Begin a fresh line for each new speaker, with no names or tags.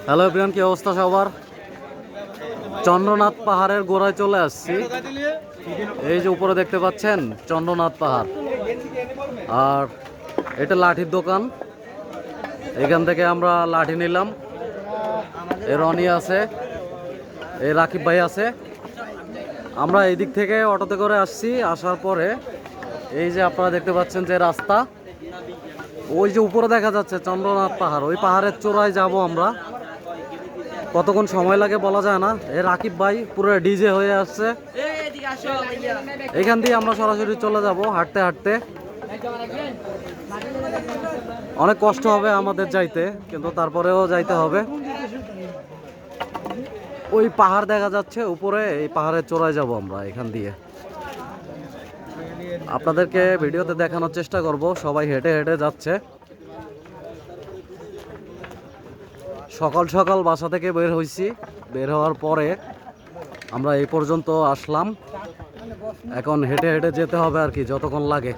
Hello everyone, কি অবস্থা সবার? চন্দ্রনাথ পাহাড়ের গোড়ায় চলে আসছি। এই যে উপরে দেখতে পাচ্ছেন চন্দ্রনাথ পাহাড়, আর এটা লাঠির দোকান। এখান থেকে আমরা লাঠি নিলাম। এ রনি আছে, এই রাকিব ভাই আছে। আমরা এই দিক থেকে অটোতে করে আসছি। আসার পরে এই যে আপনারা দেখতে পাচ্ছেন যে রাস্তা, ওই যে উপরে দেখা যাচ্ছে চন্দ্রনাথ পাহাড়, ওই পাহাড়ের চূড়ায় যাব আমরা। কতক্ষণ সময় লাগে বলা যায় না। এই রাকিব ভাই পুরো ডিজে হয়ে আসছে। এখান দিয়ে আমরা সরাসরি চলে যাব হাঁটতে হাঁটতে। অনেক কষ্ট হবে আমাদের যাইতে, কিন্তু তারপরেও যাইতে হবে। ওই পাহাড় দেখা যাচ্ছে উপরে, এই পাহাড়ের চূড়ায় যাব আমরা এখান দিয়ে। আপনাদেরকে ভিডিওতে দেখানোর চেষ্টা করব। সবাই হেঁটে হেঁটে যাচ্ছে। সকাল সকাল বাসা থেকে বের হয়েছি। বের হওয়ার পরে আমরা এই পর্যন্ত আসলাম। এখন হেঁটে হেঁটে যেতে হবে আর কি, যতক্ষণ লাগে।